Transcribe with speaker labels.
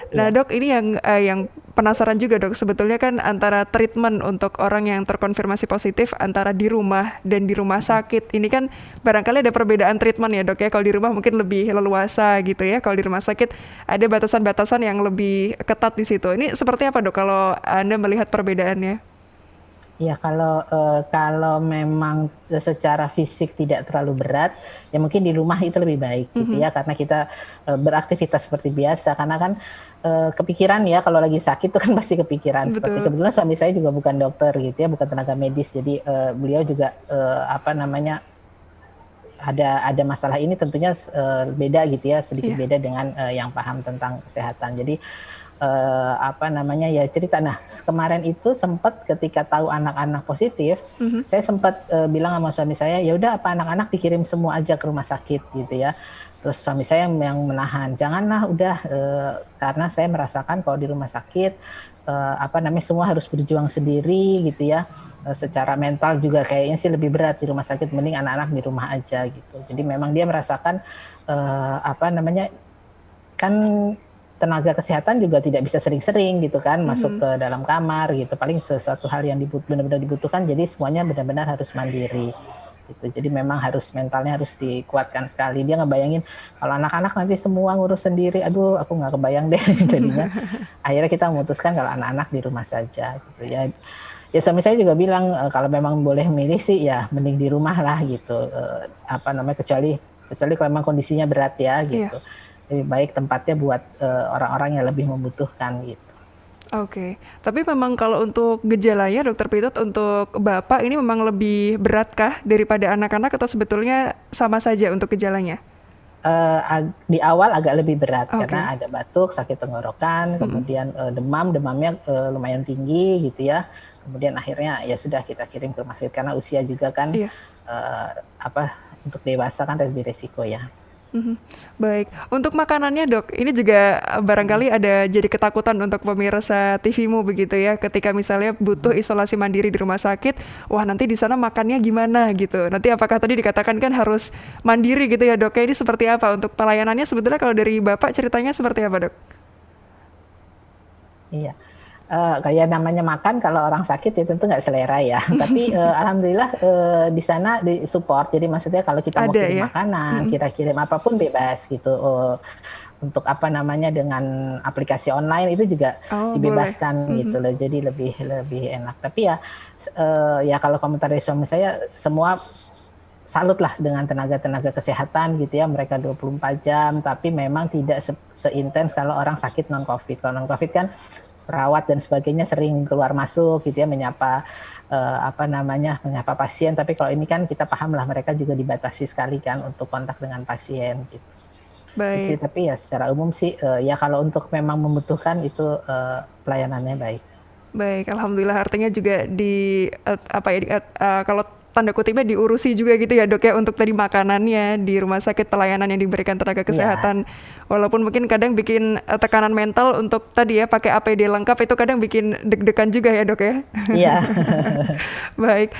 Speaker 1: Nah
Speaker 2: Iya.
Speaker 1: dok, ini yang penasaran juga dok, sebetulnya kan antara treatment untuk orang yang terkonfirmasi positif antara di rumah dan di rumah sakit, ini kan barangkali ada perbedaan treatment ya dok ya, kalau di rumah mungkin lebih leluasa gitu ya, kalau di rumah sakit ada batasan-batasan yang lebih ketat di situ. Ini seperti apa dok kalau Anda melihat perbedaannya?
Speaker 2: Ya kalau memang secara fisik tidak terlalu berat, ya mungkin di rumah itu lebih baik gitu
Speaker 1: Mhm,
Speaker 2: ya, karena kita, beraktivitas seperti biasa. Karena kan, kepikiran ya kalau lagi sakit tuh kan pasti kepikiran. Seperti
Speaker 1: betul.
Speaker 2: kebetulan suami saya juga bukan dokter gitu ya, bukan tenaga medis. Jadi, beliau juga, apa namanya, ada masalah ini tentunya beda gitu ya, sedikit
Speaker 1: Iya.
Speaker 2: beda dengan, yang paham tentang kesehatan. Jadi, apa namanya, ya cerita. Nah, kemarin itu sempat ketika tahu anak-anak positif,
Speaker 1: Mhm.
Speaker 2: saya sempat, bilang sama suami saya, "Ya udah apa anak-anak dikirim semua aja ke rumah sakit," gitu ya. Terus suami saya yang menahan, "Janganlah udah," karena saya merasakan kalau di rumah sakit, apa namanya, semua harus berjuang sendiri gitu ya, secara mental juga kayaknya sih lebih berat di rumah sakit, mending anak-anak di rumah aja gitu. Jadi memang dia merasakan, apa namanya, kan tenaga kesehatan juga tidak bisa sering-sering gitu kan masuk
Speaker 1: Mhm.
Speaker 2: ke dalam kamar gitu, paling sesuatu hal yang benar-benar dibutuhkan, jadi semuanya benar-benar harus mandiri gitu. Jadi memang harus mentalnya harus dikuatkan sekali. Dia ngebayangin kalau anak-anak nanti semua ngurus sendiri, aduh aku nggak kebayang deh jadinya. Akhirnya kita memutuskan kalau anak-anak di rumah saja gitu ya. Ya suami saya juga bilang, kalau memang boleh milih sih ya mending di rumah lah gitu, apa namanya, kecuali kecuali kalau memang kondisinya berat ya
Speaker 1: Iya.
Speaker 2: gitu. Lebih baik tempatnya buat, orang-orang yang lebih membutuhkan gitu.
Speaker 1: Oke, tapi memang kalau untuk gejalanya Dokter Pitot, untuk Bapak ini memang lebih beratkah daripada anak-anak atau sebetulnya sama saja untuk gejalanya?
Speaker 2: Di awal agak lebih berat
Speaker 1: Oke.
Speaker 2: karena ada batuk, sakit tenggorokan,
Speaker 1: Mhm.
Speaker 2: kemudian, demamnya, lumayan tinggi gitu ya. Kemudian akhirnya ya sudah kita kirim ke rumah sakit karena usia juga kan,
Speaker 1: Iya.
Speaker 2: apa, untuk dewasa kan lebih resiko ya.
Speaker 1: Mhm. Baik, untuk makanannya Dok, ini juga
Speaker 2: Mhm,
Speaker 1: barangkali ada jadi ketakutan untuk pemirsa TV-mu begitu ya, ketika misalnya butuh
Speaker 2: mhm.
Speaker 1: isolasi mandiri di rumah sakit, wah nanti di sana makannya gimana gitu. Nanti apakah tadi dikatakan kan harus mandiri gitu ya Dok, ya ini seperti apa untuk pelayanannya sebetulnya kalau dari Bapak ceritanya seperti apa Dok?
Speaker 2: Iya. Kayak namanya makan kalau orang sakit ya tentu nggak selera ya. Tapi, alhamdulillah, di sana di-support. Jadi maksudnya kalau kita mau
Speaker 1: Ada
Speaker 2: kirim
Speaker 1: ya?
Speaker 2: makanan,
Speaker 1: Mhm.
Speaker 2: kita kirim apapun bebas gitu, untuk apa namanya, dengan aplikasi online itu juga
Speaker 1: Oh boleh.
Speaker 2: dibebaskan gitu
Speaker 1: Mhm.
Speaker 2: loh, jadi lebih lebih enak. Tapi ya, ya kalau komentar dari suami saya, semua salut lah dengan tenaga-tenaga kesehatan gitu ya, mereka 24 jam, tapi memang tidak seintens kalau orang sakit non Covid. Kalau non Covid kan perawat dan sebagainya sering keluar masuk gitu ya, menyapa, apa namanya, menyapa pasien, tapi kalau ini kan kita paham lah mereka juga dibatasi sekali kan untuk kontak dengan pasien gitu. Itu sih,
Speaker 1: Baik.
Speaker 2: tapi ya secara umum sih, ya kalau untuk memang membutuhkan itu, pelayanannya baik.
Speaker 1: Baik, alhamdulillah artinya juga apa ya, kalau tanda kutipnya diurusi juga gitu ya Dok ya untuk tadi makanannya di rumah sakit, pelayanan yang diberikan tenaga
Speaker 2: Iya,
Speaker 1: kesehatan. Walaupun mungkin kadang bikin tekanan mental untuk tadi ya pakai APD lengkap itu kadang bikin deg-degan juga ya Dok ya.
Speaker 2: iya.
Speaker 1: Baik.